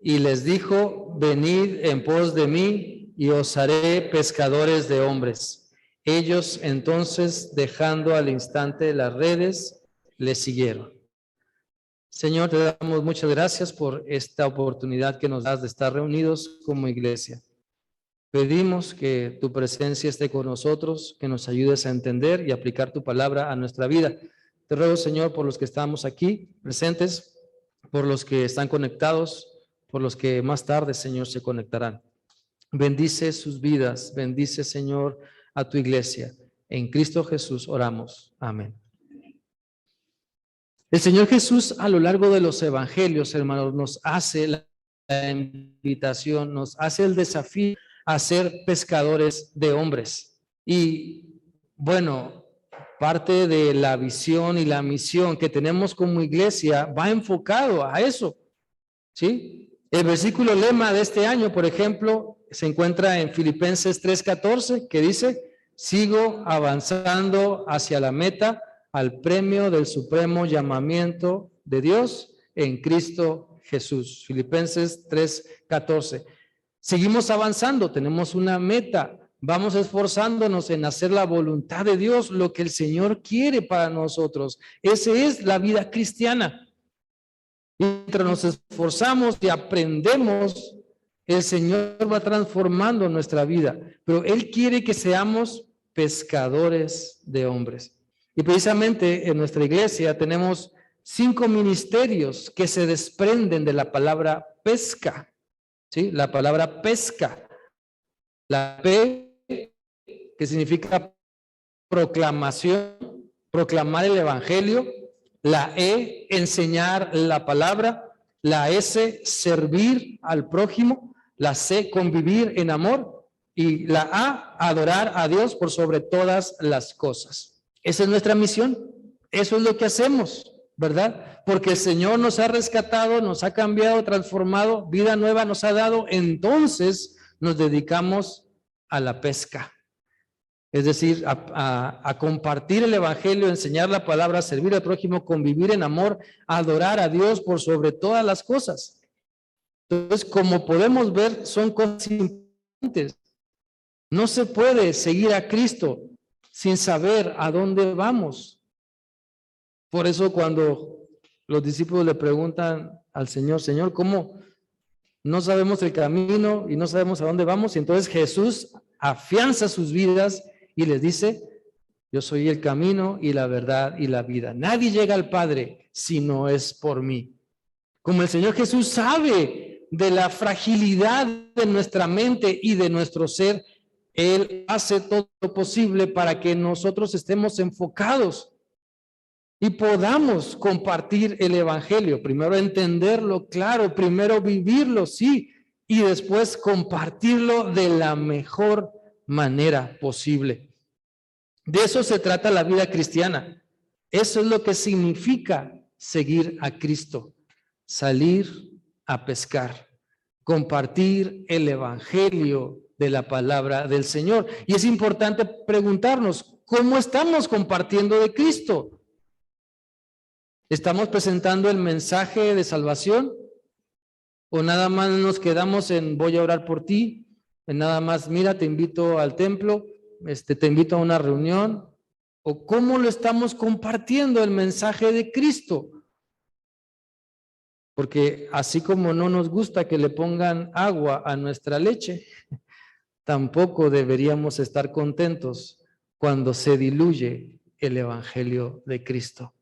y les dijo: venid en pos de mí y os haré pescadores de hombres. Ellos entonces, dejando al instante las redes, le siguieron. Señor, te damos muchas gracias por esta oportunidad que nos das de estar reunidos como iglesia. Pedimos que tu presencia esté con nosotros, que nos ayudes a entender y aplicar tu palabra a nuestra vida. Te ruego, Señor, por los que estamos aquí presentes, por los que están conectados, por los que más tarde, Señor, se conectarán. Bendice sus vidas, bendice, Señor, a tu iglesia. En Cristo Jesús oramos. Amén. El Señor Jesús, a lo largo de los evangelios, hermanos, nos hace la invitación, nos hace el desafío a ser pescadores de hombres. Y bueno, parte de la visión y la misión que tenemos como iglesia va enfocado a eso, ¿sí? El versículo lema de este año, por ejemplo, se encuentra en Filipenses 3:14, que dice: sigo avanzando hacia la meta, al premio del supremo llamamiento de Dios en Cristo Jesús. Filipenses 3:14. Seguimos avanzando, tenemos una meta, vamos esforzándonos en hacer la voluntad de Dios, lo que el Señor quiere para nosotros. Esa es la vida cristiana. Mientras nos esforzamos y aprendemos, el Señor va transformando nuestra vida, pero Él quiere que seamos pescadores de hombres. Y precisamente en nuestra iglesia tenemos 5 ministerios que se desprenden de la palabra pesca, ¿sí? La palabra pesca. La P, que significa proclamación, proclamar el evangelio. La E, enseñar la palabra. La S, servir al prójimo. La C, convivir en amor. Y la A, adorar a Dios por sobre todas las cosas. Esa es nuestra misión. Eso es lo que hacemos, ¿verdad? Porque el Señor nos ha rescatado, nos ha cambiado, transformado, vida nueva nos ha dado. Entonces nos dedicamos a la pesca. Es decir, a compartir el evangelio, enseñar la palabra, servir al prójimo, convivir en amor, adorar a Dios por sobre todas las cosas. Entonces, como podemos ver, son cosas importantes. No se puede seguir a Cristo sin saber a dónde vamos. Por eso cuando los discípulos le preguntan al Señor: Señor, ¿cómo no sabemos el camino y no sabemos a dónde vamos? Y entonces Jesús afianza sus vidas y les dice: yo soy el camino y la verdad y la vida. Nadie llega al Padre si no es por mí. Como el Señor Jesús sabe de la fragilidad de nuestra mente y de nuestro ser, Él hace todo lo posible para que nosotros estemos enfocados y podamos compartir el evangelio. Primero entenderlo, claro, primero vivirlo, sí, y después compartirlo de la mejor manera posible. De eso se trata la vida cristiana. Eso es lo que significa seguir a Cristo, salir a pescar, compartir el evangelio de la palabra del Señor. Y es importante preguntarnos: ¿cómo estamos compartiendo de Cristo? ¿Estamos presentando el mensaje de salvación? ¿O nada más nos quedamos en voy a orar por ti? En nada más, mira, te invito al templo, te invito a una reunión. ¿O cómo lo estamos compartiendo el mensaje de Cristo? Porque así como no nos gusta que le pongan agua a nuestra leche, tampoco deberíamos estar contentos cuando se diluye el evangelio de Cristo.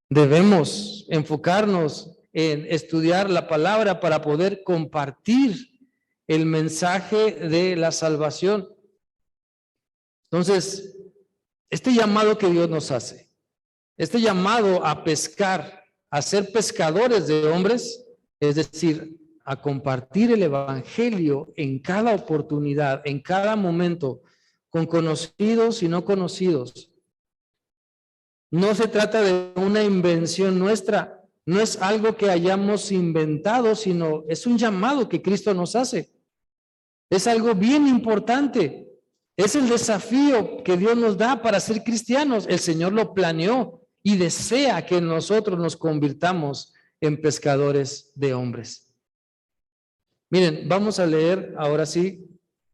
Debemos enfocarnos en estudiar la palabra para poder compartir el mensaje de la salvación. Entonces, este llamado que Dios nos hace, este llamado a pescar, a ser pescadores de hombres, es decir, a compartir el evangelio en cada oportunidad, en cada momento, con conocidos y no conocidos. No se trata de una invención nuestra, no es algo que hayamos inventado, sino es un llamado que Cristo nos hace. Es algo bien importante. Es el desafío que Dios nos da para ser cristianos. El Señor lo planeó y desea que nosotros nos convirtamos en pescadores de hombres. Miren, vamos a leer ahora sí,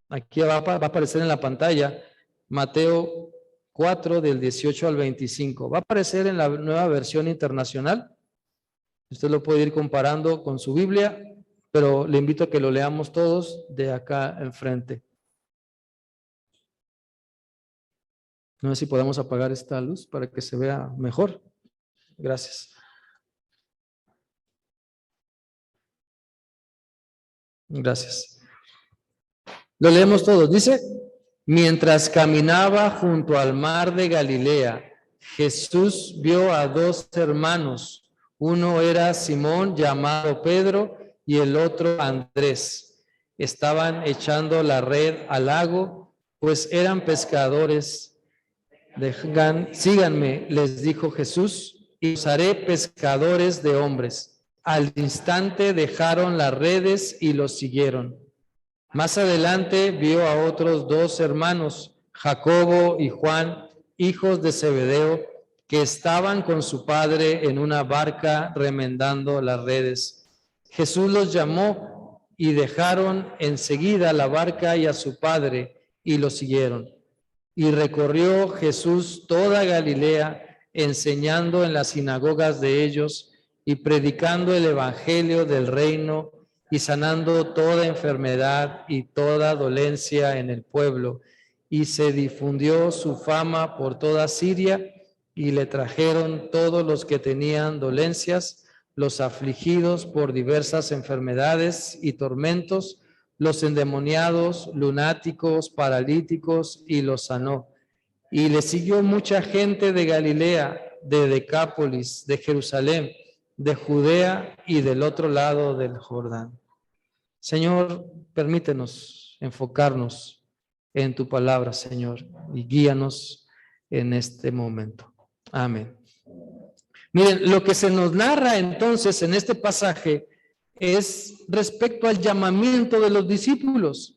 aquí va a aparecer en la pantalla, Mateo 4 del 18 al 25. Va a aparecer en la nueva versión internacional. Usted lo puede ir comparando con su Biblia, pero le invito a que lo leamos todos de acá enfrente. No sé si podemos apagar esta luz para que se vea mejor. Gracias. Gracias. Lo leemos todos. Dice, mientras caminaba junto al mar de Galilea, Jesús vio a dos hermanos. Uno era Simón, llamado Pedro, y el otro Andrés. Estaban echando la red al lago, pues eran pescadores. Síganme, les dijo Jesús, y os haré pescadores de hombres. Al instante dejaron las redes y los siguieron. Más adelante vio a otros dos hermanos, Jacobo y Juan, hijos de Zebedeo, que estaban con su padre en una barca remendando las redes. Jesús los llamó y dejaron enseguida la barca y a su padre y lo siguieron. Y recorrió Jesús toda Galilea, enseñando en las sinagogas de ellos y predicando el evangelio del reino y sanando toda enfermedad y toda dolencia en el pueblo. Y se difundió su fama por toda Siria y le trajeron todos los que tenían dolencias, los afligidos por diversas enfermedades y tormentos, los endemoniados, lunáticos, paralíticos, y los sanó. Y le siguió mucha gente de Galilea, de Decápolis, de Jerusalén, de Judea y del otro lado del Jordán. Señor, permítenos enfocarnos en tu palabra, Señor, y guíanos en este momento. Amén. Miren, lo que se nos narra entonces en este pasaje es respecto al llamamiento de los discípulos.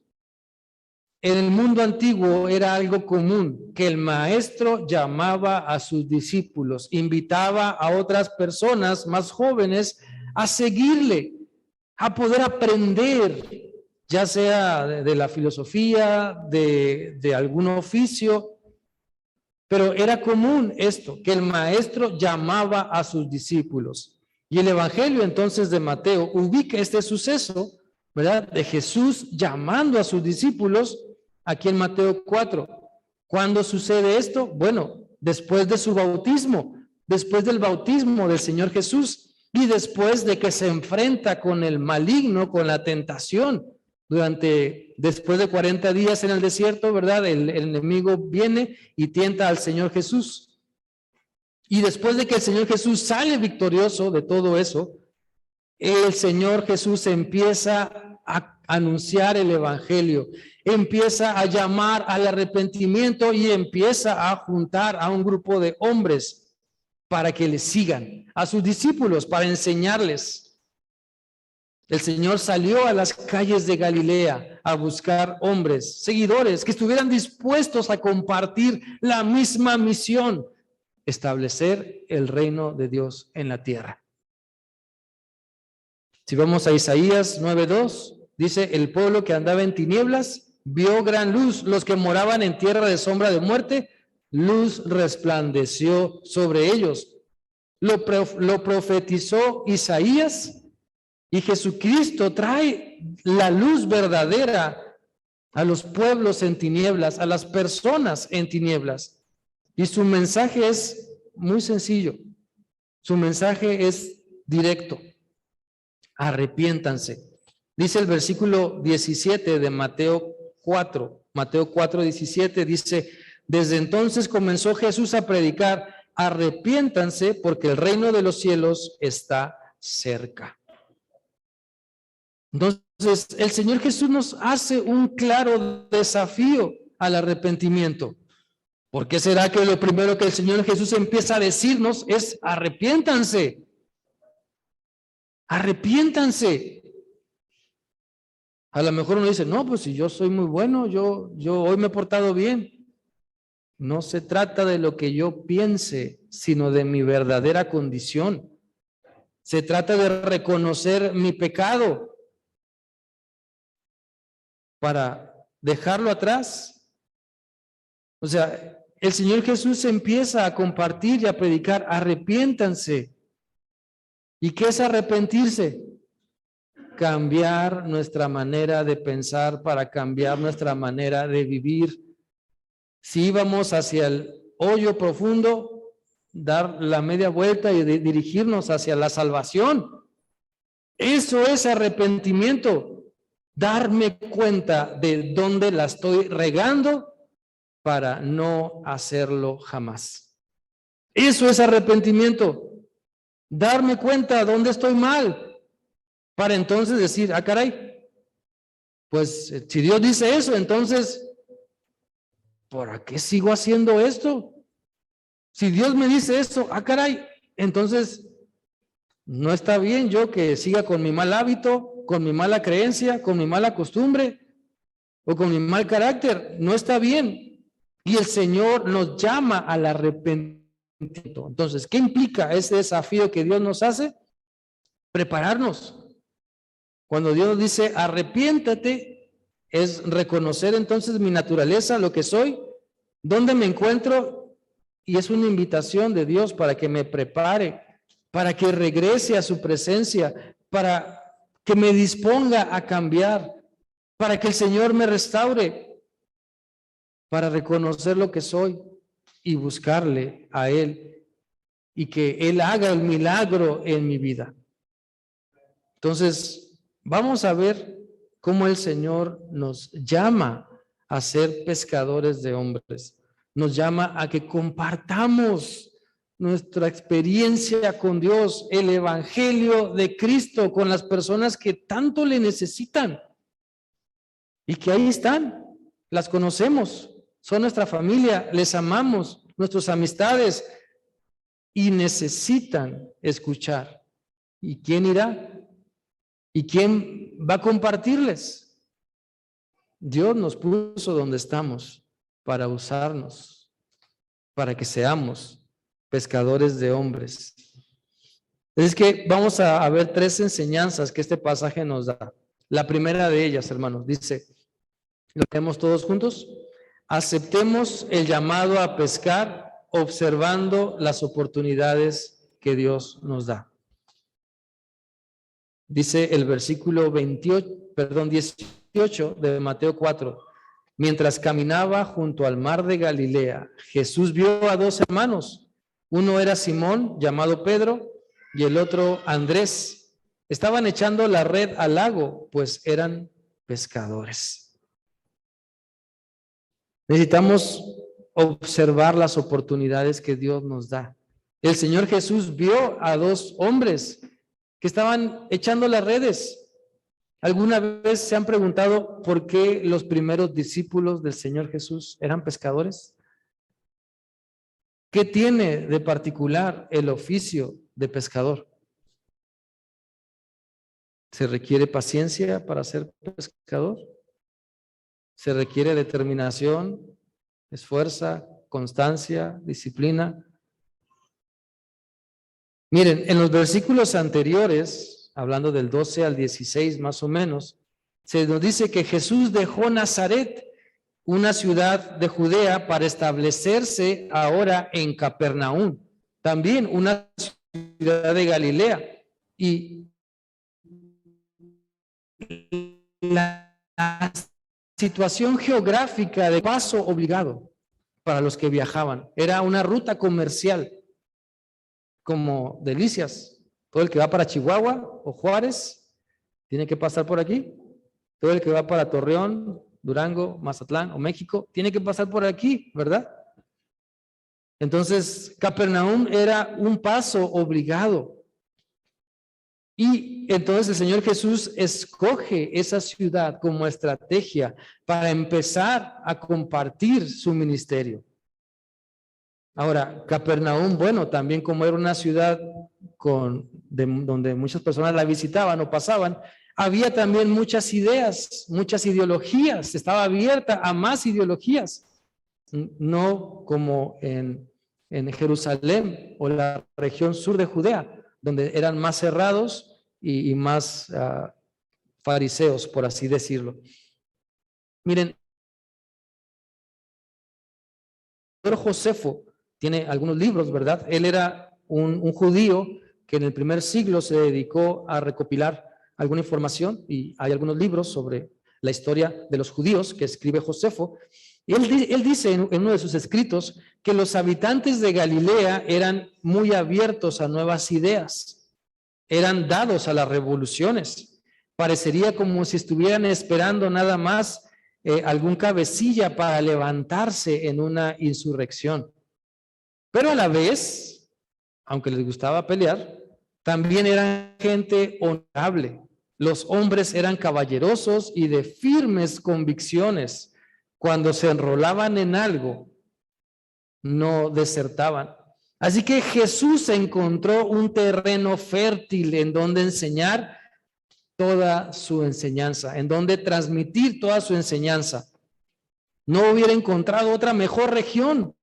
En el mundo antiguo era algo común que el maestro llamaba a sus discípulos, invitaba a otras personas más jóvenes a seguirle, a poder aprender, ya sea de la filosofía, de algún oficio, pero era común esto, que el maestro llamaba a sus discípulos. Y el Evangelio entonces de Mateo ubica este suceso, ¿verdad?, de Jesús llamando a sus discípulos aquí en Mateo 4. ¿Cuándo sucede esto? Bueno, después de su bautismo, después del bautismo del Señor Jesús y después de que se enfrenta con el maligno, con la tentación. Después de 40 días en el desierto, ¿verdad? El enemigo viene y tienta al Señor Jesús. Y después de que el Señor Jesús sale victorioso de todo eso, el Señor Jesús empieza a anunciar el evangelio, empieza a llamar al arrepentimiento y empieza a juntar a un grupo de hombres para que le sigan, a sus discípulos, para enseñarles. El Señor salió a las calles de Galilea a buscar hombres, seguidores, que estuvieran dispuestos a compartir la misma misión, establecer el reino de Dios en la tierra. Si vamos a Isaías 9:2, dice, el pueblo que andaba en tinieblas vio gran luz, los que moraban en tierra de sombra de muerte, luz resplandeció sobre ellos. Lo profetizó Isaías. Y Jesucristo trae la luz verdadera a los pueblos en tinieblas, a las personas en tinieblas. Y su mensaje es muy sencillo. Su mensaje es directo. Arrepiéntanse. Dice el versículo 17 de Mateo 4. Mateo 4:17 dice, desde entonces comenzó Jesús a predicar, arrepiéntanse porque el reino de los cielos está cerca. Entonces, el Señor Jesús nos hace un claro desafío al arrepentimiento. ¿Por qué será que lo primero que el Señor Jesús empieza a decirnos es arrepiéntanse? Arrepiéntanse. A lo mejor uno dice, no, pues si yo soy muy bueno, yo hoy me he portado bien. No se trata de lo que yo piense, sino de mi verdadera condición. Se trata de reconocer mi pecado. para dejarlo atrás. O sea, el Señor Jesús empieza a compartir y a predicar, arrepiéntanse. ¿Y qué es arrepentirse? Cambiar nuestra manera de pensar para cambiar nuestra manera de vivir. Si íbamos hacia el hoyo profundo, dar la media vuelta y dirigirnos hacia la salvación. Eso es arrepentimiento. Darme cuenta de dónde la estoy regando para no hacerlo jamás. Eso es arrepentimiento. Darme cuenta dónde estoy mal para entonces decir, ah, caray, pues si Dios dice eso, entonces, ¿por qué sigo haciendo esto? Si Dios me dice esto, ah, caray, entonces no está bien yo que siga con mi mal hábito, con mi mala creencia, con mi mala costumbre o con mi mal carácter. No está bien. Y el Señor nos llama al arrepentimiento. Entonces, ¿qué implica ese desafío que Dios nos hace? Prepararnos. Cuando Dios dice arrepiéntate, es reconocer entonces mi naturaleza, lo que soy, dónde me encuentro, y es una invitación de Dios para que me prepare, para que regrese a su presencia, para que me disponga a cambiar, para que el Señor me restaure, para reconocer lo que soy y buscarle a Él y que Él haga el milagro en mi vida. Entonces, vamos a ver cómo el Señor nos llama a ser pescadores de hombres. Nos llama a que compartamos nuestra experiencia con Dios, el evangelio de Cristo con las personas que tanto le necesitan y que ahí están, las conocemos, son nuestra familia, les amamos, nuestras amistades y necesitan escuchar. ¿Y quién irá? ¿Y quién va a compartirles? Dios nos puso donde estamos para usarnos, para que seamos pescadores de hombres. Es que vamos a ver tres enseñanzas que este pasaje nos da. La primera de ellas, hermanos, dice, ¿lo leemos todos juntos? Aceptemos el llamado a pescar observando las oportunidades que Dios nos da. Dice el versículo 18 de Mateo 4. Mientras caminaba junto al mar de Galilea, Jesús vio a dos hermanos. Uno era Simón, llamado Pedro, y el otro Andrés. Estaban echando la red al lago, pues eran pescadores. Necesitamos observar las oportunidades que Dios nos da. El Señor Jesús vio a dos hombres que estaban echando las redes. ¿Alguna vez se han preguntado por qué los primeros discípulos del Señor Jesús eran pescadores? ¿Qué tiene de particular el oficio de pescador? ¿Se requiere paciencia para ser pescador? ¿Se requiere determinación, esfuerzo, constancia, disciplina? Miren, en los versículos anteriores, hablando del 12 al 16 más o menos, se nos dice que Jesús dejó Nazaret, una ciudad de Judea, para establecerse ahora en Capernaum, también una ciudad de Galilea. Y la situación geográfica de paso obligado para los que viajaban, era una ruta comercial, como Delicias. Todo el que va para Chihuahua o Juárez tiene que pasar por aquí. Todo el que va para Torreón, Durango, Mazatlán o México tiene que pasar por aquí, ¿verdad? Entonces, Capernaum era un paso obligado. Y entonces el Señor Jesús escoge esa ciudad como estrategia para empezar a compartir su ministerio. Ahora, Capernaum, bueno, también como era una ciudad donde muchas personas la visitaban o pasaban, había también muchas ideas, muchas ideologías, estaba abierta a más ideologías, no como en Jerusalén o la región sur de Judea, donde eran más cerrados y más fariseos, por así decirlo. Miren, Pedro Josefo tiene algunos libros, ¿verdad? Él era un judío que en el primer siglo se dedicó a recopilar alguna información y hay algunos libros sobre la historia de los judíos que escribe Josefo. Y él dice en uno de sus escritos que los habitantes de Galilea eran muy abiertos a nuevas ideas, eran dados a las revoluciones. Parecería como si estuvieran esperando nada más algún cabecilla para levantarse en una insurrección. Pero a la vez, aunque les gustaba pelear, también eran gente honorable. Los hombres eran caballerosos y de firmes convicciones. Cuando se enrolaban en algo, no desertaban. Así que Jesús encontró un terreno fértil en donde enseñar toda su enseñanza, en donde transmitir toda su enseñanza. No hubiera encontrado otra mejor región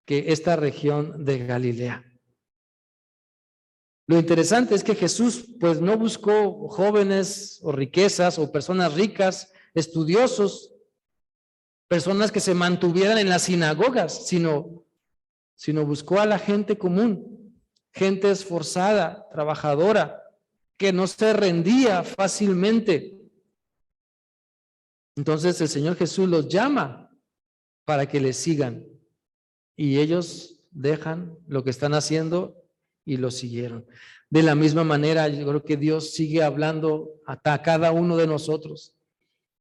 que esta región de Galilea. Lo interesante es que Jesús pues no buscó jóvenes o riquezas o personas ricas, estudiosos, personas que se mantuvieran en las sinagogas, sino buscó a la gente común, gente esforzada, trabajadora, que no se rendía fácilmente. Entonces el Señor Jesús los llama para que le sigan y ellos dejan lo que están haciendo y lo siguieron. De la misma manera, yo creo que Dios sigue hablando a cada uno de nosotros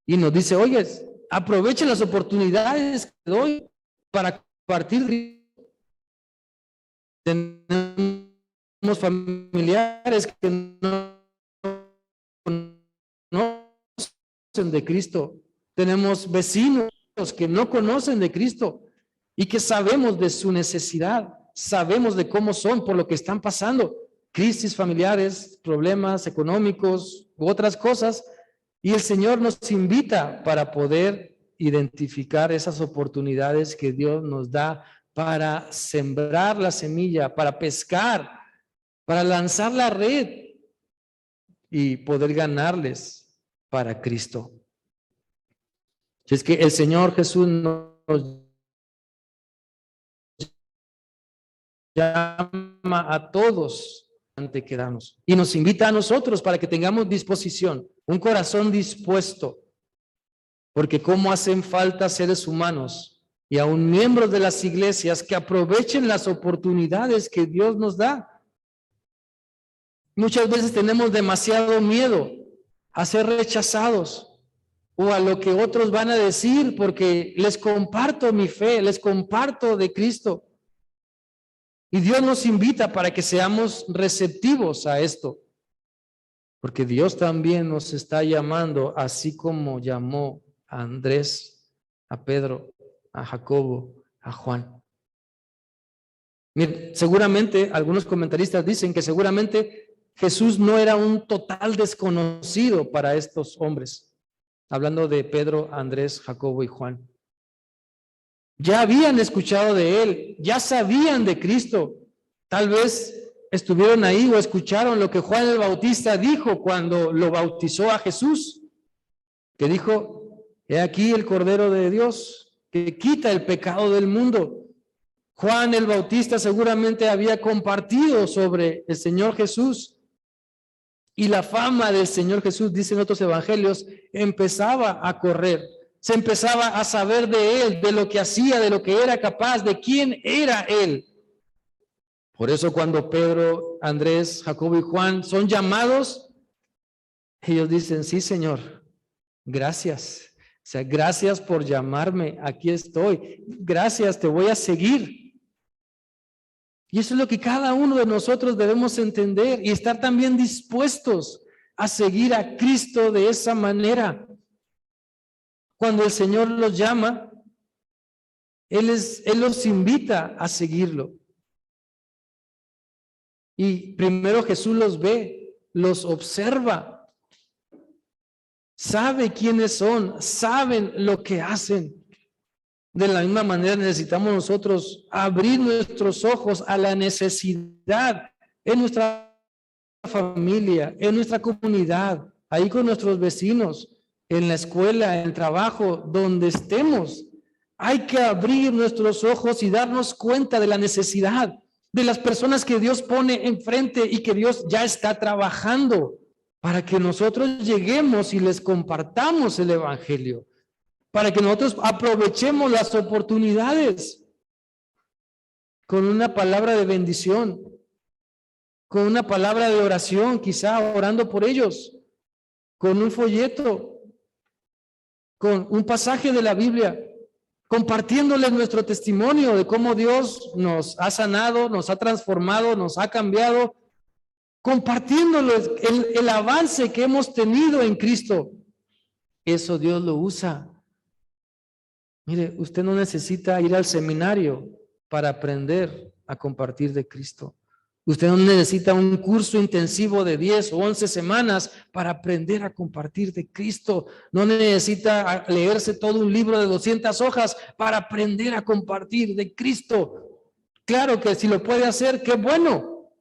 y nos dice, oye, aprovechen las oportunidades que doy para compartir. Tenemos familiares que no conocen de Cristo. Tenemos vecinos que no conocen de Cristo y que sabemos de su necesidad, sabemos de cómo son por lo que están pasando, crisis familiares, problemas económicos u otras cosas, y el Señor nos invita para poder identificar esas oportunidades que Dios nos da para sembrar la semilla, para pescar, para lanzar la red y poder ganarles para Cristo. Es que el Señor Jesús nos llama a todos ante quedarnos y nos invita a nosotros para que tengamos disposición, un corazón dispuesto, porque cómo hacen falta seres humanos y aún miembros de las iglesias que aprovechen las oportunidades que Dios nos da. Muchas veces tenemos demasiado miedo a ser rechazados o a lo que otros van a decir porque les comparto mi fe, les comparto de Cristo. Y Dios nos invita para que seamos receptivos a esto, porque Dios también nos está llamando, así como llamó a Andrés, a Pedro, a Jacobo, a Juan. Miren, seguramente algunos comentaristas dicen que seguramente Jesús no era un total desconocido para estos hombres, hablando de Pedro, Andrés, Jacobo y Juan. Ya habían escuchado de él, ya sabían de Cristo, tal vez estuvieron ahí o escucharon lo que Juan el Bautista dijo cuando lo bautizó a Jesús, que dijo, he aquí el Cordero de Dios que quita el pecado del mundo. Juan el Bautista seguramente había compartido sobre el Señor Jesús y la fama del Señor Jesús, dicen otros evangelios, empezaba a correr. Se empezaba a saber de él, de lo que hacía, de lo que era capaz, de quién era él. Por eso cuando Pedro, Andrés, Jacobo y Juan son llamados, ellos dicen, sí, Señor, gracias. O sea, gracias por llamarme, aquí estoy. Gracias, te voy a seguir. Y eso es lo que cada uno de nosotros debemos entender y estar también dispuestos a seguir a Cristo de esa manera. Cuando el Señor los llama, Él los invita a seguirlo. Y primero Jesús los ve, los observa, sabe quiénes son, saben lo que hacen. De la misma manera necesitamos nosotros abrir nuestros ojos a la necesidad en nuestra familia, en nuestra comunidad, ahí con nuestros vecinos, en la escuela, en el trabajo, donde estemos. Hay que abrir nuestros ojos y darnos cuenta de la necesidad de las personas que Dios pone enfrente y que Dios ya está trabajando para que nosotros lleguemos y les compartamos el evangelio, para que nosotros aprovechemos las oportunidades con una palabra de bendición, con una palabra de oración, quizá orando por ellos, con un folleto, con un pasaje de la Biblia, compartiéndoles nuestro testimonio de cómo Dios nos ha sanado, nos ha transformado, nos ha cambiado, compartiéndoles el avance que hemos tenido en Cristo. Eso Dios lo usa. Mire, usted no necesita ir al seminario para aprender a compartir de Cristo. Usted no necesita un curso intensivo de 10 o 11 semanas para aprender a compartir de Cristo. No necesita leerse todo un libro de 200 hojas para aprender a compartir de Cristo. Claro que si lo puede hacer, qué bueno.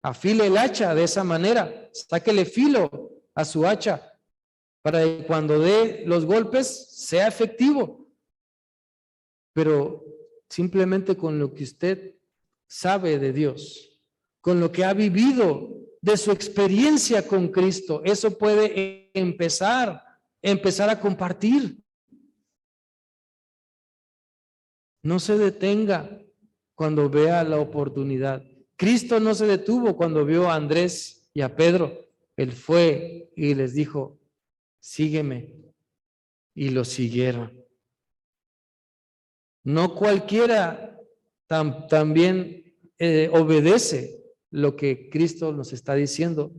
Afile el hacha de esa manera. Sáquele filo a su hacha para que cuando dé los golpes sea efectivo. Pero simplemente con lo que usted sabe de Dios, con lo que ha vivido de su experiencia con Cristo, eso puede empezar a compartir. No se detenga cuando vea la oportunidad. Cristo no se detuvo cuando vio a Andrés y a Pedro. Él fue y les dijo, sígueme. Y lo siguieron. No cualquiera también obedece lo que Cristo nos está diciendo.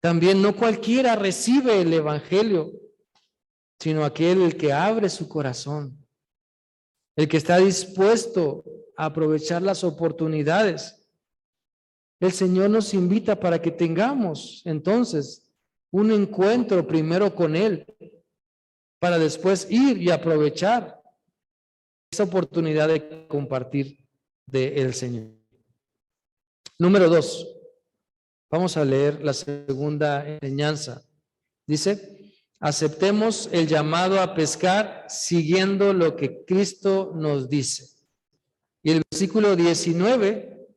También no cualquiera recibe el evangelio, sino aquel el que abre su corazón, el que está dispuesto a aprovechar las oportunidades. El Señor nos invita para que tengamos entonces un encuentro primero con Él, para después ir y aprovechar esa oportunidad de compartir del Señor. Número 2, vamos a leer la segunda enseñanza. Dice, aceptemos el llamado a pescar siguiendo lo que Cristo nos dice. Y el versículo 19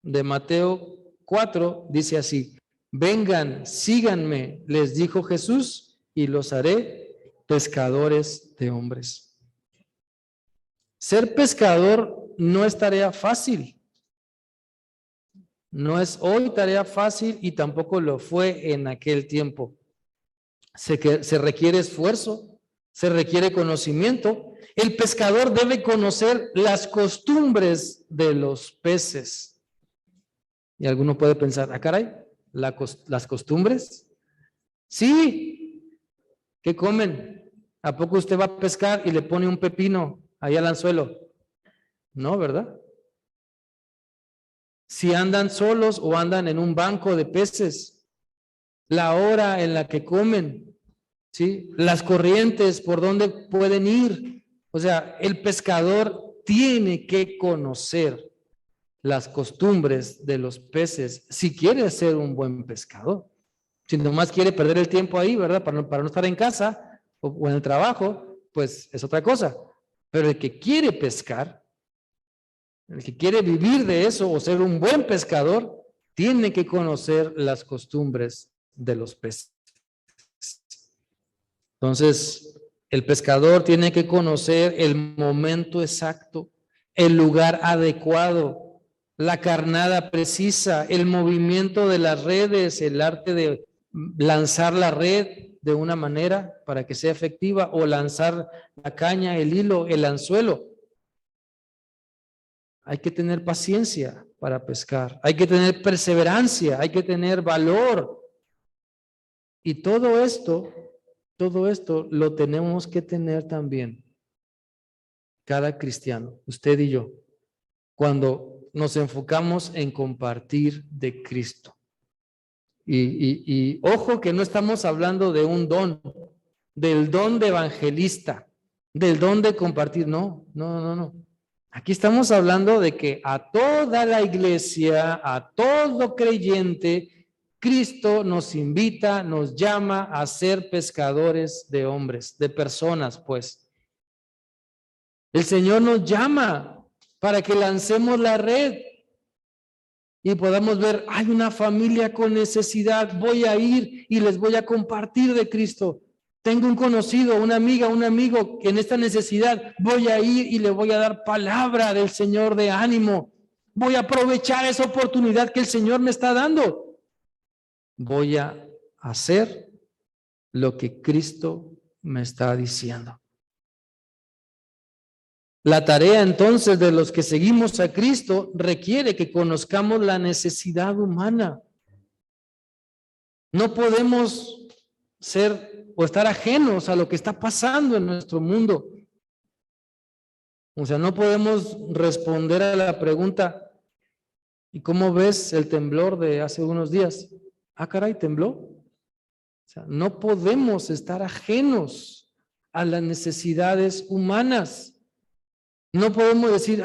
de Mateo 4 dice así, vengan, síganme, les dijo Jesús, y los haré pescadores de hombres. Ser pescador no es tarea fácil. No es hoy tarea fácil y tampoco lo fue en aquel tiempo. Se requiere esfuerzo, se requiere conocimiento. El pescador debe conocer las costumbres de los peces. Y alguno puede pensar, caray, ¿las costumbres? Sí, ¿qué comen? ¿A poco usted va a pescar y le pone un pepino ahí al anzuelo? No, ¿verdad? Si andan solos o andan en un banco de peces, la hora en la que comen, ¿sí? Las corrientes por donde pueden ir. O sea, el pescador tiene que conocer las costumbres de los peces si quiere ser un buen pescador. Si nomás quiere perder el tiempo ahí, ¿verdad? Para no estar en casa o en el trabajo, pues es otra cosa. Pero el que quiere pescar, el que quiere vivir de eso o ser un buen pescador, tiene que conocer las costumbres de los peces. Entonces, el pescador tiene que conocer el momento exacto, el lugar adecuado, la carnada precisa, el movimiento de las redes, el arte de lanzar la red de una manera para que sea efectiva o lanzar la caña, el hilo, el anzuelo. Hay que tener paciencia para pescar, hay que tener perseverancia, hay que tener valor. Y todo esto lo tenemos que tener también cada cristiano, usted y yo, cuando nos enfocamos en compartir de Cristo. Y ojo que no estamos hablando de un don, del don de evangelista, del don de compartir, no. Aquí estamos hablando de que a toda la iglesia, a todo creyente, Cristo nos invita, nos llama a ser pescadores de hombres, de personas, pues. El Señor nos llama para que lancemos la red y podamos ver, hay una familia con necesidad, voy a ir y les voy a compartir de Cristo. Tengo un conocido, una amiga, un amigo que en esta necesidad voy a ir y le voy a dar palabra del Señor de ánimo. Voy a aprovechar esa oportunidad que el Señor me está dando. Voy a hacer lo que Cristo me está diciendo. La tarea entonces de los que seguimos a Cristo requiere que conozcamos la necesidad humana. No podemos ser o estar ajenos a lo que está pasando en nuestro mundo. O sea, no podemos responder a la pregunta, ¿y cómo ves el temblor de hace unos días? Ah, caray, ¿tembló? O sea, no podemos estar ajenos a las necesidades humanas. No podemos decir,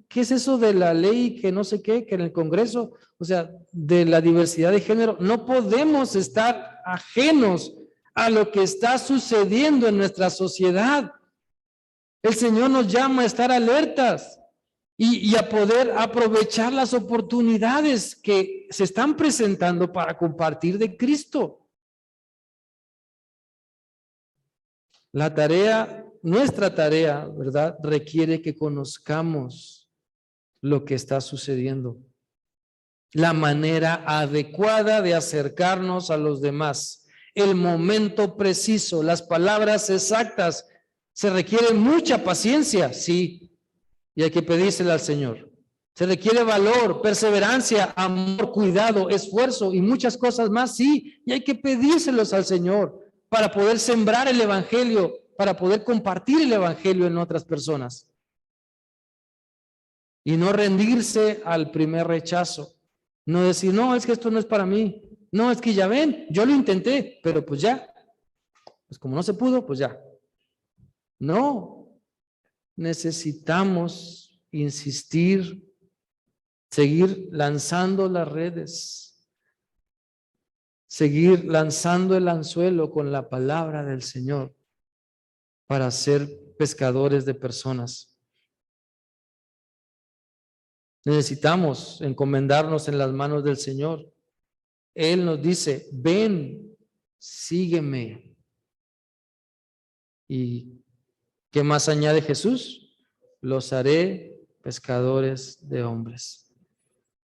¿qué es eso de la ley que no sé qué, que en el Congreso, o sea, de la diversidad de género? No podemos estar ajenos a lo que está sucediendo en nuestra sociedad. El Señor nos llama a estar alertas y a poder aprovechar las oportunidades que se están presentando para compartir de Cristo. La tarea, nuestra tarea, ¿verdad?, requiere que conozcamos lo que está sucediendo, la manera adecuada de acercarnos a los demás, el momento preciso, las palabras exactas. Se requiere mucha paciencia, sí, y hay que pedírsela al Señor. Se requiere valor, perseverancia, amor, cuidado, esfuerzo y muchas cosas más, sí, y hay que pedírselos al Señor para poder sembrar el evangelio, para poder compartir el evangelio en otras personas. Y no rendirse al primer rechazo. No decir, no, es que esto no es para mí. No, es que ya ven, yo lo intenté, pero pues ya. Pues como no se pudo, pues ya. No, necesitamos insistir, seguir lanzando las redes, seguir lanzando el anzuelo con la palabra del Señor para ser pescadores de personas. Necesitamos encomendarnos en las manos del Señor. Él nos dice, ven, sígueme. ¿Y qué más añade Jesús? Los haré pescadores de hombres.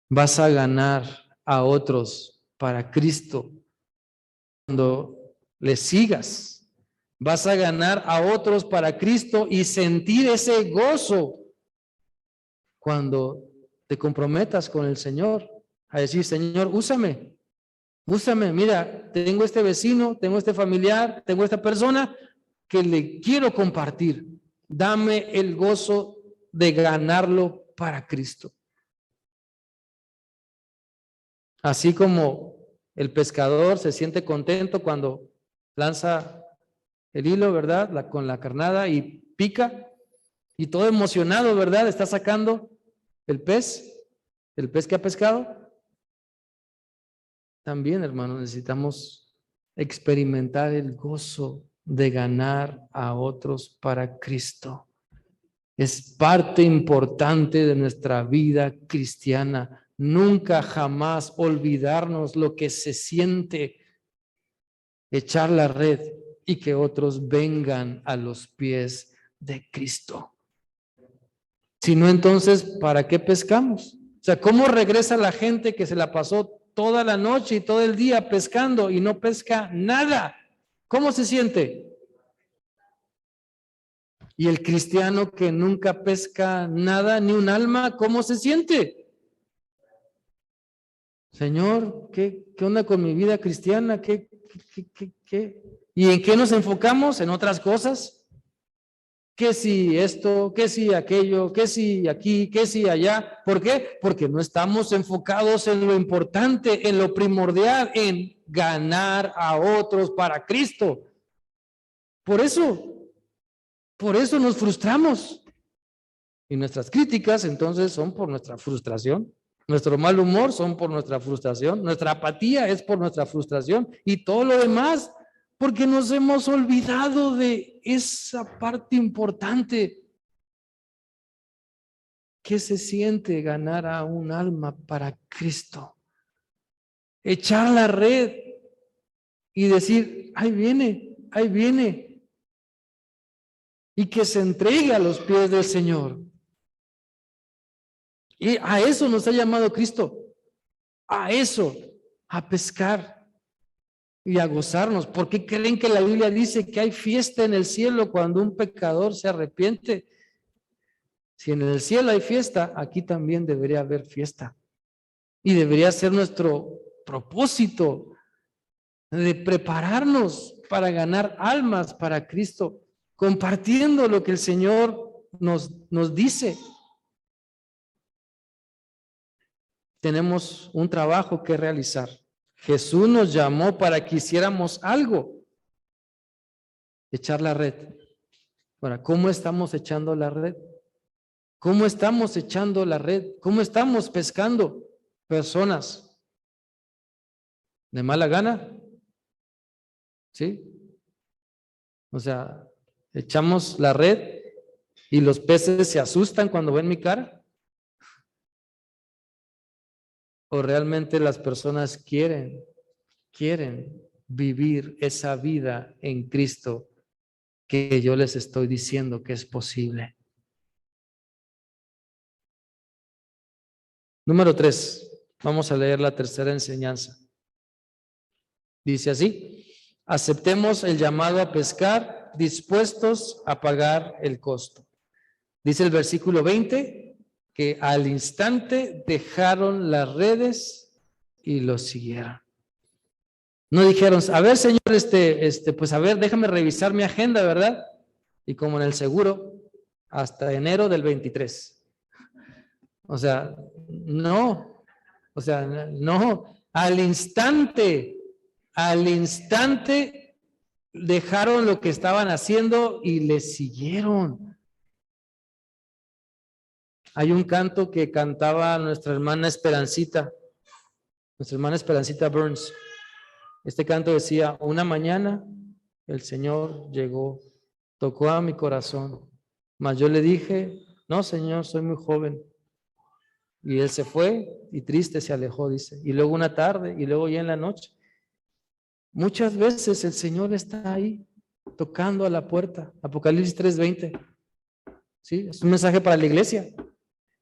Vas a ganar a otros para Cristo cuando le sigas. Vas a ganar a otros para Cristo y sentir ese gozo cuando te comprometas con el Señor a decir, Señor, úsame, mira, tengo este vecino, tengo este familiar, tengo esta persona que le quiero compartir. Dame el gozo de ganarlo para Cristo. Así como el pescador se siente contento cuando lanza el hilo, ¿verdad? Con la carnada y pica y todo emocionado, ¿verdad? Está sacando el pez que ha pescado. También, hermanos, necesitamos experimentar el gozo de ganar a otros para Cristo. Es parte importante de nuestra vida cristiana. Nunca jamás olvidarnos lo que se siente echar la red y que otros vengan a los pies de Cristo. Si no, entonces, ¿para qué pescamos? O sea, ¿cómo regresa la gente que se la pasó toda la noche y todo el día pescando y no pesca nada? ¿Cómo se siente? Y el cristiano que nunca pesca nada, ni un alma, ¿cómo se siente? Señor, ¿qué onda con mi vida cristiana? ¿Qué? ¿Y en qué nos enfocamos? ¿En otras cosas? ¿Qué si esto? ¿Qué si aquello? ¿Qué si aquí? ¿Qué si allá? ¿Por qué? Porque no estamos enfocados en lo importante, en lo primordial, en ganar a otros para Cristo. Por eso nos frustramos. Y nuestras críticas entonces son por nuestra frustración. Nuestro mal humor son por nuestra frustración, nuestra apatía es por nuestra frustración y todo lo demás porque nos hemos olvidado de esa parte importante. ¿Qué se siente ganar a un alma para Cristo? Echar la red y decir, ahí viene, y que se entregue a los pies del Señor. Y a eso nos ha llamado Cristo, a eso, a pescar y a gozarnos. ¿Por qué creen que la Biblia dice que hay fiesta en el cielo cuando un pecador se arrepiente? Si en el cielo hay fiesta, aquí también debería haber fiesta. Y debería ser nuestro propósito de prepararnos para ganar almas para Cristo, compartiendo lo que el Señor nos dice. Tenemos un trabajo que realizar. Jesús nos llamó para que hiciéramos algo. Echar la red. Ahora, ¿cómo estamos echando la red? ¿Cómo estamos echando la red? ¿Cómo estamos pescando personas? ¿De mala gana? ¿Sí? O sea, echamos la red y los peces se asustan cuando ven mi cara. ¿O realmente las personas quieren vivir esa vida en Cristo que yo les estoy diciendo que es posible? Número 3, vamos a leer la tercera enseñanza. Dice así: aceptemos el llamado a pescar, dispuestos a pagar el costo. Dice el versículo 20 que al instante dejaron las redes y los siguieron. No dijeron, a ver, Señor, pues a ver, déjame revisar mi agenda, ¿verdad? Y como en el seguro, hasta enero del 23. O sea, no, al instante dejaron lo que estaban haciendo y le siguieron. Hay un canto que cantaba nuestra hermana Esperancita Burns. Este canto decía, una mañana el Señor llegó, tocó a mi corazón, mas yo le dije, no, Señor, soy muy joven. Y él se fue y triste se alejó, dice. Y luego una tarde y luego ya en la noche. Muchas veces el Señor está ahí tocando a la puerta. Apocalipsis 3:20. ¿Sí? Es un mensaje para la iglesia.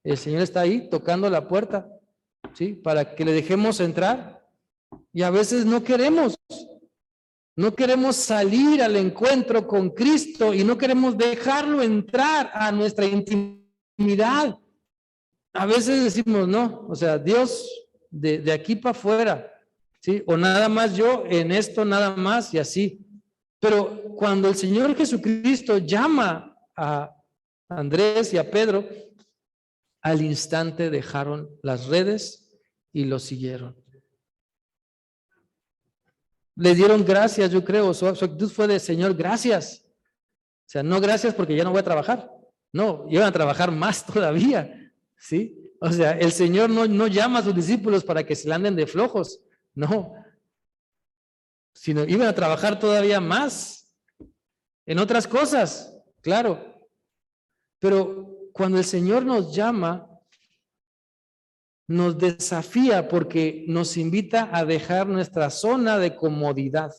El Señor está ahí tocando la puerta, ¿sí? Para que le dejemos entrar. Y a veces no queremos salir al encuentro con Cristo y no queremos dejarlo entrar a nuestra intimidad. A veces decimos, no, o sea, Dios de aquí para afuera, ¿sí? O nada más yo en esto, nada más y así. Pero cuando el Señor Jesucristo llama a Andrés y a Pedro, al instante dejaron las redes y lo siguieron. Le dieron gracias, yo creo. Su actitud fue de, Señor, gracias. O sea, no gracias porque ya no voy a trabajar. No, iban a trabajar más todavía. ¿Sí? O sea, el Señor no llama a sus discípulos para que se le anden de flojos. No. Sino iban a trabajar todavía más en otras cosas, claro. Pero cuando el Señor nos llama, nos desafía porque nos invita a dejar nuestra zona de comodidad,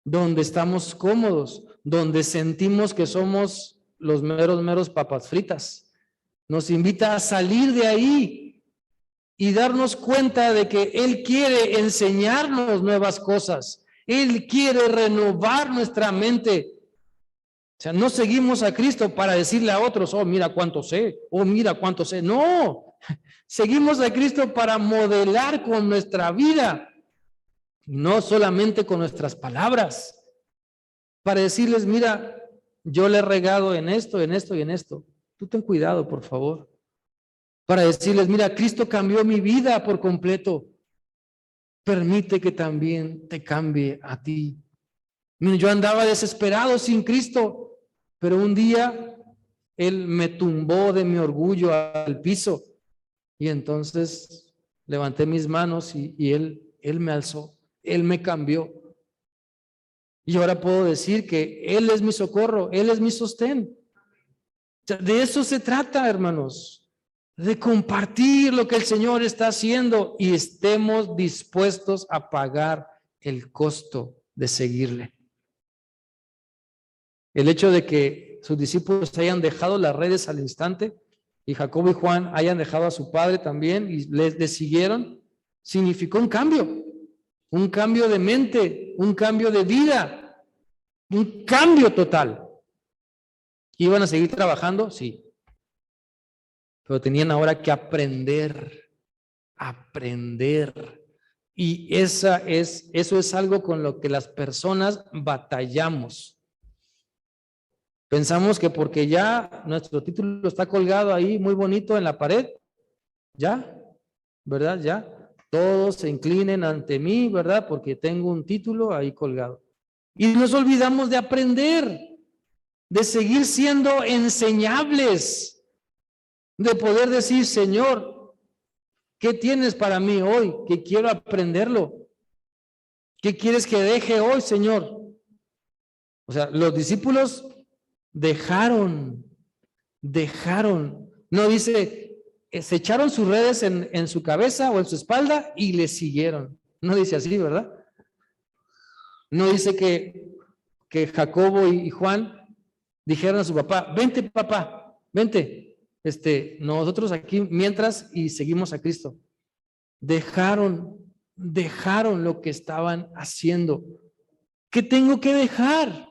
donde estamos cómodos, donde sentimos que somos los meros papas fritas. Nos invita a salir de ahí y darnos cuenta de que Él quiere enseñarnos nuevas cosas. Él quiere renovar nuestra mente. O sea, no seguimos a Cristo para decirle a otros, oh, mira cuánto sé, oh, mira cuánto sé. No, seguimos a Cristo para modelar con nuestra vida, no solamente con nuestras palabras, para decirles, mira, yo le he regado en esto, en esto y en esto. Tú ten cuidado, por favor. Para decirles, mira, Cristo cambió mi vida por completo. Permite que también te cambie a ti. Mira, yo andaba desesperado sin Cristo. Pero un día Él me tumbó de mi orgullo al piso Y entonces levanté mis manos y él me alzó, Él me cambió. Y ahora puedo decir que Él es mi socorro, Él es mi sostén. O sea, de eso se trata, hermanos, de compartir lo que el Señor está haciendo y estemos dispuestos a pagar el costo de seguirle. El hecho de que sus discípulos hayan dejado las redes al instante y Jacobo y Juan hayan dejado a su padre también y le siguieron, significó un cambio de mente, un cambio de vida, un cambio total. ¿Iban a seguir trabajando? Sí. Pero tenían ahora que aprender. Y eso es algo con lo que las personas batallamos. Pensamos que porque ya nuestro título está colgado ahí muy bonito en la pared, ya, ¿verdad? Ya, todos se inclinen ante mí, ¿verdad? Porque tengo un título ahí colgado. Y nos olvidamos de aprender, de seguir siendo enseñables, de poder decir, Señor, ¿qué tienes para mí hoy? Que quiero aprenderlo. ¿Qué quieres que deje hoy, Señor? O sea, los discípulos dejaron. No dice, se echaron sus redes en su cabeza o en su espalda y le siguieron. No dice así, ¿verdad? No dice que Jacobo y Juan dijeron a su papá, vente, nosotros aquí mientras y seguimos a Cristo. Dejaron lo que estaban haciendo. ¿Qué tengo que dejar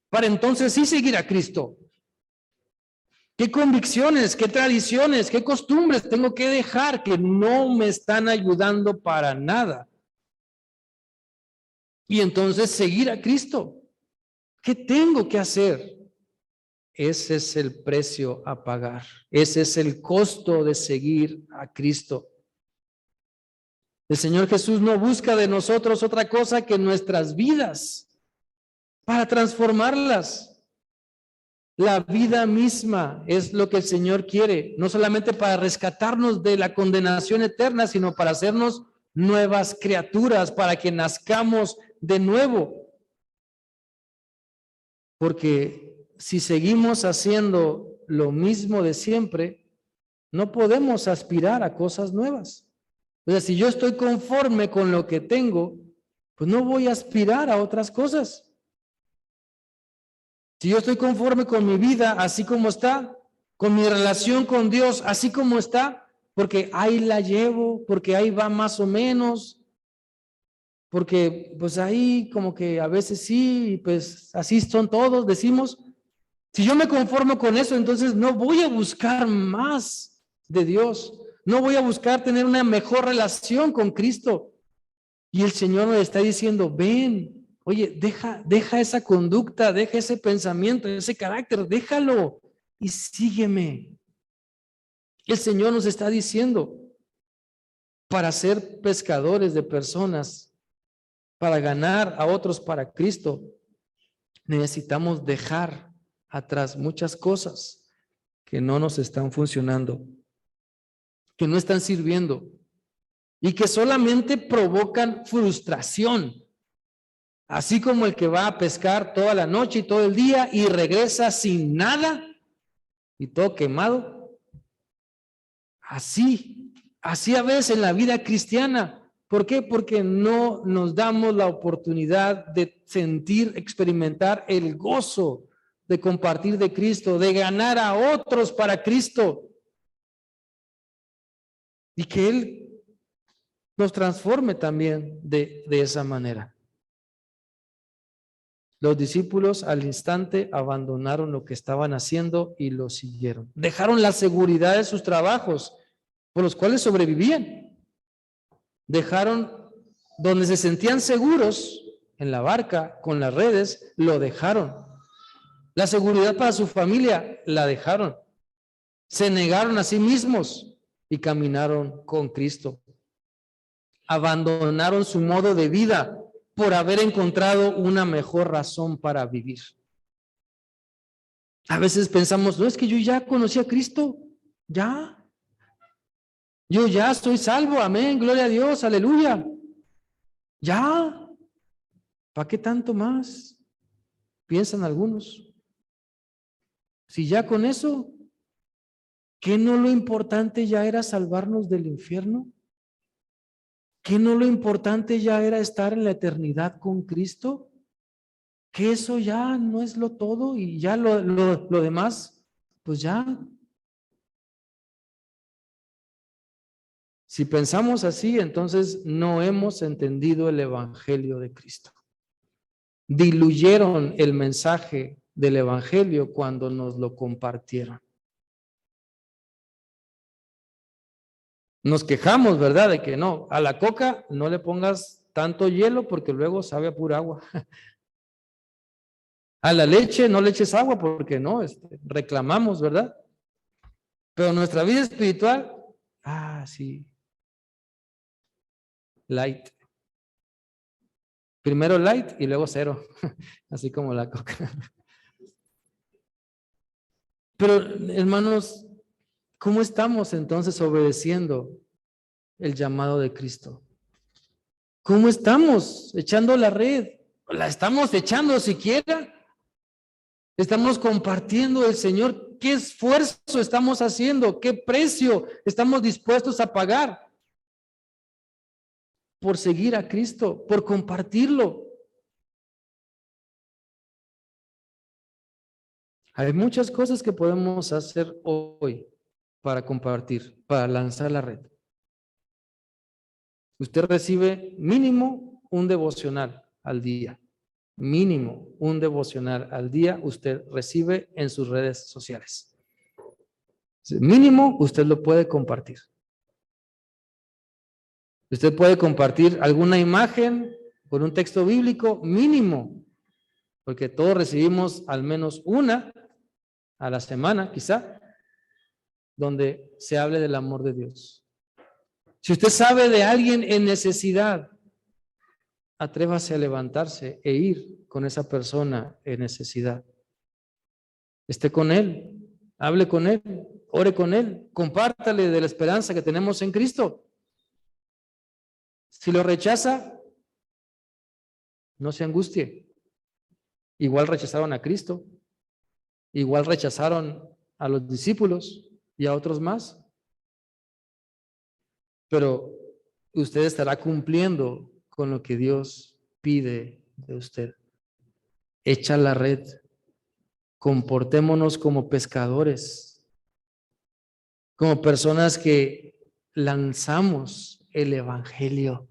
para entonces sí seguir a Cristo? ¿Qué convicciones, qué tradiciones, qué costumbres tengo que dejar que no me están ayudando para nada? Y entonces seguir a Cristo. ¿Qué tengo que hacer? Ese es el precio a pagar. Ese es el costo de seguir a Cristo. El Señor Jesús no busca de nosotros otra cosa que nuestras vidas para transformarlas. La vida misma es lo que el Señor quiere, no solamente para rescatarnos de la condenación eterna, sino para hacernos nuevas criaturas, para que nazcamos de nuevo. Porque si seguimos haciendo lo mismo de siempre, no podemos aspirar a cosas nuevas. O sea, si yo estoy conforme con lo que tengo, pues no voy a aspirar a otras cosas. Si yo estoy conforme con mi vida así como está, con mi relación con Dios así como está, porque ahí la llevo, porque ahí va más o menos, porque pues ahí como que a veces sí, pues así son todos, decimos. Si yo me conformo con eso, entonces no voy a buscar más de Dios, no voy a buscar tener una mejor relación con Cristo. Y el Señor nos está diciendo, ven. Oye, deja esa conducta, deja ese pensamiento, ese carácter, déjalo y sígueme. El Señor nos está diciendo, para ser pescadores de personas, para ganar a otros para Cristo, necesitamos dejar atrás muchas cosas que no nos están funcionando, que no están sirviendo y que solamente provocan frustración. Así como el que va a pescar toda la noche y todo el día y regresa sin nada y todo quemado. Así a veces en la vida cristiana. ¿Por qué? Porque no nos damos la oportunidad de sentir, experimentar el gozo de compartir de Cristo, de ganar a otros para Cristo. Y que Él nos transforme también de esa manera. Los discípulos al instante abandonaron lo que estaban haciendo y lo siguieron. Dejaron la seguridad de sus trabajos, por los cuales sobrevivían. Dejaron donde se sentían seguros, en la barca, con las redes, lo dejaron. La seguridad para su familia, la dejaron. Se negaron a sí mismos y caminaron con Cristo. Abandonaron su modo de vida por haber encontrado una mejor razón para vivir. A veces pensamos, no, es que yo ya conocí a Cristo, ya. Yo ya soy salvo, amén, gloria a Dios, aleluya. Ya, ¿para qué tanto más? Piensan algunos. Si ya con eso, ¿qué no lo importante ya era salvarnos del infierno? ¿Qué no lo importante ya era estar en la eternidad con Cristo? ¿Que eso ya no es lo todo y ya lo demás, pues ya? Si pensamos así, entonces no hemos entendido el Evangelio de Cristo. Diluyeron el mensaje del Evangelio cuando nos lo compartieron. Nos quejamos, ¿verdad? De que no, a la coca no le pongas tanto hielo porque luego sabe a pura agua. A la leche no le eches agua porque no, reclamamos, ¿verdad? Pero nuestra vida espiritual, sí, light. Primero light y luego cero, así como la coca. Pero, hermanos, ¿cómo estamos entonces obedeciendo el llamado de Cristo? ¿Cómo estamos echando la red? ¿La estamos echando siquiera? ¿Estamos compartiendo el Señor? ¿Qué esfuerzo estamos haciendo? ¿Qué precio estamos dispuestos a pagar por seguir a Cristo, por compartirlo? Hay muchas cosas que podemos hacer hoy para compartir, para lanzar la red. Usted recibe mínimo un devocional al día. Mínimo un devocional al día usted recibe en sus redes sociales. Mínimo usted lo puede compartir. Usted puede compartir alguna imagen con un texto bíblico mínimo, porque todos recibimos al menos una a la semana, quizá, donde se hable del amor de Dios. Si usted sabe de alguien en necesidad, atrévase a levantarse e ir con esa persona en necesidad. Esté con él, hable con él, ore con él, compártale de la esperanza que tenemos en Cristo. Si lo rechaza, no se angustie. Igual rechazaron a Cristo, igual rechazaron a los discípulos y a otros más. Pero usted estará cumpliendo con lo que Dios pide de usted. Echa la red. Comportémonos como pescadores, como personas que lanzamos el Evangelio.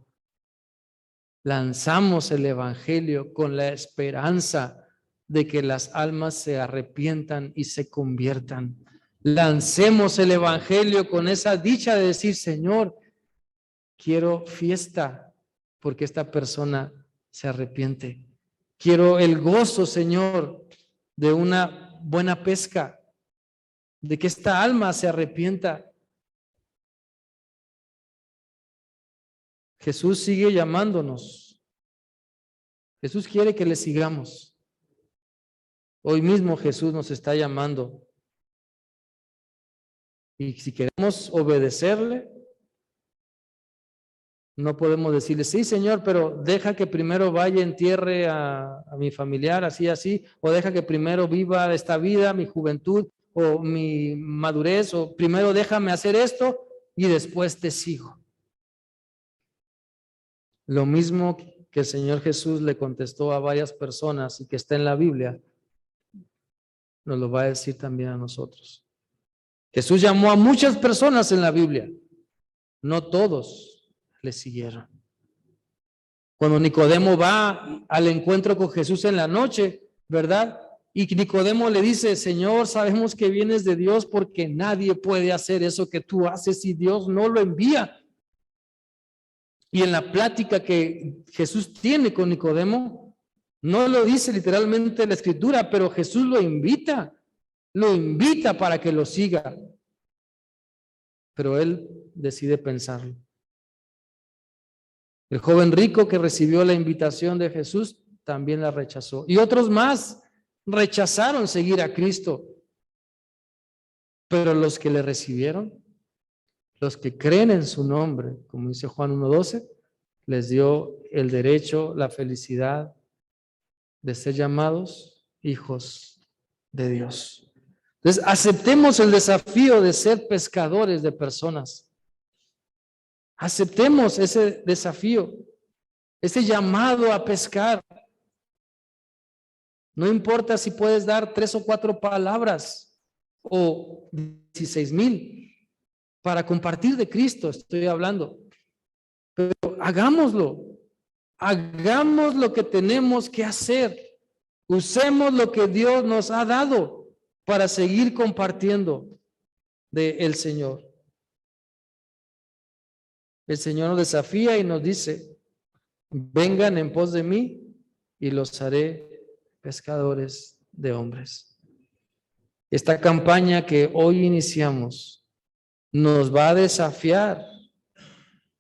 Lanzamos el Evangelio con la esperanza de que las almas se arrepientan y se conviertan. Lancemos el Evangelio con esa dicha de decir, Señor, quiero fiesta porque esta persona se arrepiente. Quiero el gozo, Señor, de una buena pesca, de que esta alma se arrepienta. Jesús sigue llamándonos. Jesús quiere que le sigamos. Hoy mismo Jesús nos está llamando. Y si queremos obedecerle, no podemos decirle, sí, Señor, pero deja que primero vaya, entierre a mi familiar, así, o deja que primero viva esta vida, mi juventud, o mi madurez, o primero déjame hacer esto y después te sigo. Lo mismo que el Señor Jesús le contestó a varias personas y que está en la Biblia, nos lo va a decir también a nosotros. Jesús llamó a muchas personas en la Biblia, no todos le siguieron. Cuando Nicodemo va al encuentro con Jesús en la noche, ¿verdad? Y Nicodemo le dice, Señor, sabemos que vienes de Dios porque nadie puede hacer eso que tú haces si Dios no lo envía. Y en la plática que Jesús tiene con Nicodemo, no lo dice literalmente la Escritura, pero Jesús lo invita para que lo siga. Pero él decide pensarlo. El joven rico que recibió la invitación de Jesús también la rechazó. Y otros más rechazaron seguir a Cristo. Pero los que le recibieron, los que creen en su nombre, como dice Juan 1:12, les dio el derecho, la felicidad de ser llamados hijos de Dios. Entonces, aceptemos el desafío de ser pescadores de personas. Aceptemos ese desafío, ese llamado a pescar. No importa si puedes dar 3 o 4 palabras o 16,000 para compartir de Cristo, estoy hablando. Pero hagámoslo. Hagamos lo que tenemos que hacer. Usemos lo que Dios nos ha dado para seguir compartiendo del Señor. El Señor nos desafía y nos dice: vengan en pos de mí y los haré pescadores de hombres. Esta campaña que hoy iniciamos nos va a desafiar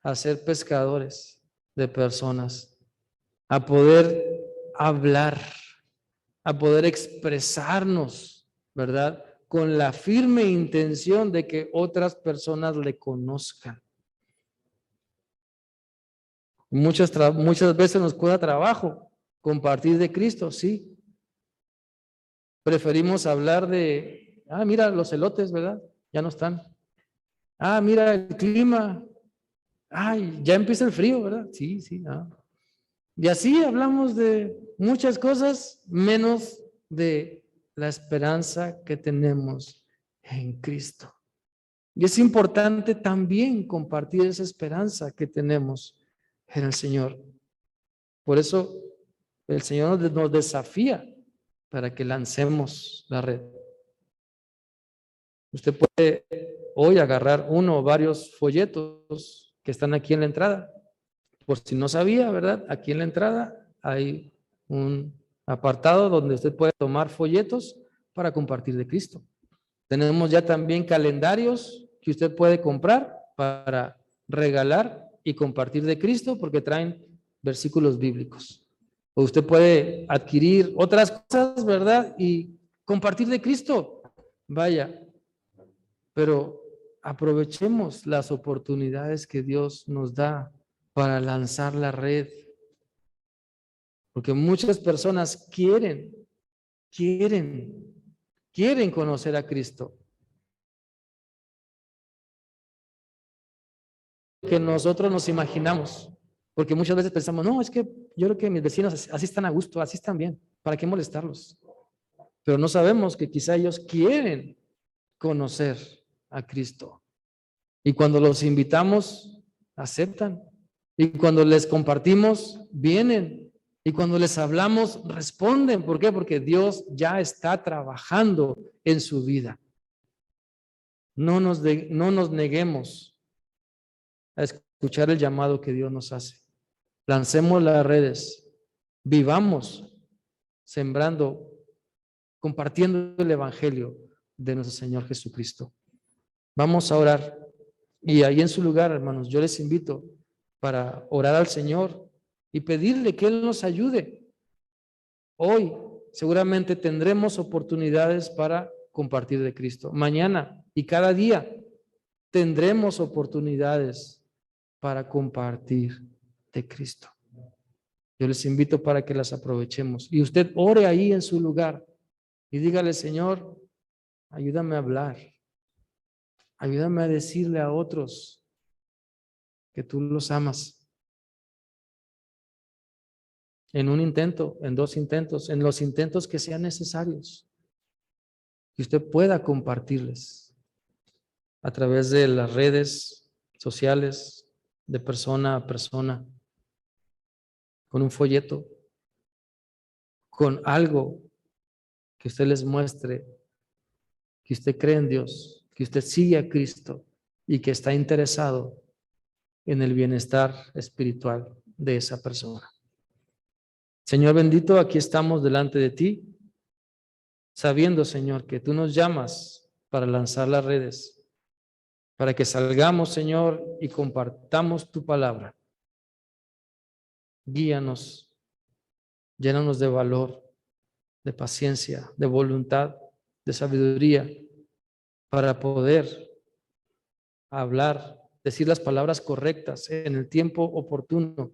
a ser pescadores de personas, a poder hablar, a poder expresarnos, ¿verdad? Con la firme intención de que otras personas le conozcan. Muchas veces nos cuesta trabajo compartir de Cristo, sí. Preferimos hablar de, mira los elotes, ¿verdad? Ya no están. Mira el clima. Ya empieza el frío, ¿verdad? Sí, sí. Y así hablamos de muchas cosas, menos de la esperanza que tenemos en Cristo. Y es importante también compartir esa esperanza que tenemos en el Señor. Por eso el Señor nos desafía para que lancemos la red. Usted puede hoy agarrar uno o varios folletos que están aquí en la entrada. Por si no sabía, ¿verdad? Aquí en la entrada hay un apartado donde usted puede tomar folletos para compartir de Cristo. Tenemos ya también calendarios que usted puede comprar para regalar y compartir de Cristo porque traen versículos bíblicos. O usted puede adquirir otras cosas, ¿verdad? Y compartir de Cristo. Vaya, pero aprovechemos las oportunidades que Dios nos da para lanzar la red. Porque muchas personas quieren conocer a Cristo. Que nosotros nos imaginamos. Porque muchas veces pensamos, no, es que yo creo que mis vecinos así están a gusto, así están bien. ¿Para qué molestarlos? Pero no sabemos que quizá ellos quieren conocer a Cristo. Y cuando los invitamos, aceptan. Y cuando les compartimos, vienen. Y cuando les hablamos, responden. ¿Por qué? Porque Dios ya está trabajando en su vida. No nos neguemos a escuchar el llamado que Dios nos hace. Lancemos las redes. Vivamos sembrando, compartiendo el evangelio de nuestro Señor Jesucristo. Vamos a orar. Y ahí en su lugar, hermanos, yo les invito para orar al Señor y pedirle que Él nos ayude. Hoy seguramente tendremos oportunidades para compartir de Cristo. Mañana y cada día tendremos oportunidades para compartir de Cristo. Yo les invito para que las aprovechemos. Y usted ore ahí en su lugar y dígale: Señor, ayúdame a hablar. Ayúdame a decirle a otros que tú los amas. En un intento, en 2 intentos, en los intentos que sean necesarios. Que usted pueda compartirles a través de las redes sociales, de persona a persona, con un folleto, con algo que usted les muestre, que usted cree en Dios, que usted sigue a Cristo y que está interesado en el bienestar espiritual de esa persona. Señor bendito, aquí estamos delante de ti, sabiendo, Señor, que tú nos llamas para lanzar las redes, para que salgamos, Señor, y compartamos tu palabra. Guíanos, llénanos de valor, de paciencia, de voluntad, de sabiduría, para poder a hablar, decir las palabras correctas en el tiempo oportuno,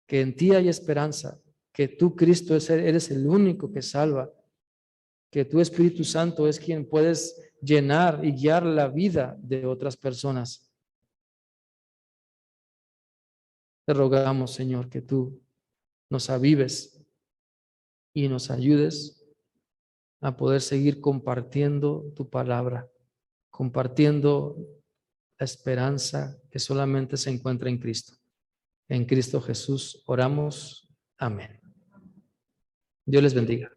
que en ti hay esperanza, que tú, Cristo, eres el único que salva, que tu Espíritu Santo es quien puedes llenar y guiar la vida de otras personas. Te rogamos, Señor, que tú nos avives y nos ayudes a poder seguir compartiendo tu palabra, compartiendo la esperanza que solamente se encuentra en Cristo. En Cristo Jesús oramos. Amén. Dios les bendiga.